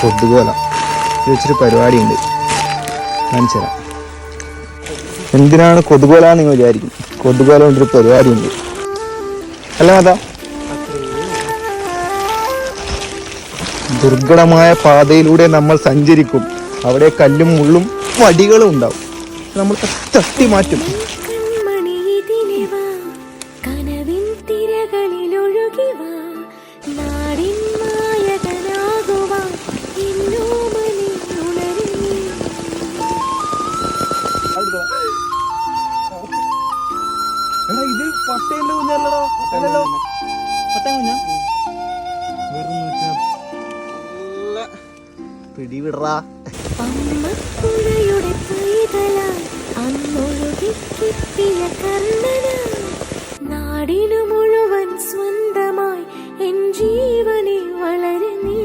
കൊതുകോല ഇത് വെച്ചൊരു പരിപാടിയുണ്ട്, കാണിച്ചു തരാം. എന്തിനാണ് കൊതുകോല എന്ന് നിങ്ങൾ വിചാരിക്കും. കൊതുകോല കൊണ്ടൊരു പരിപാടിയുണ്ട് അല്ല മാതാ. ദുർഘടമായ പാതയിലൂടെ നമ്മൾ സഞ്ചരിക്കും. അവിടെ കല്ലും മുള്ളും വടികളും ഉണ്ടാവും. നമ്മൾ തട്ടി മാറ്റും. ഇത് പട്ടേന്റെ കുഞ്ഞല്ലോ, അല്ലല്ലോ പട്ടേ കുഞ്ഞ പിടിവിടറാ. നാടിനു മുഴുവൻ സ്വന്തമായി എൻ ജീവനെ വളരെ നീ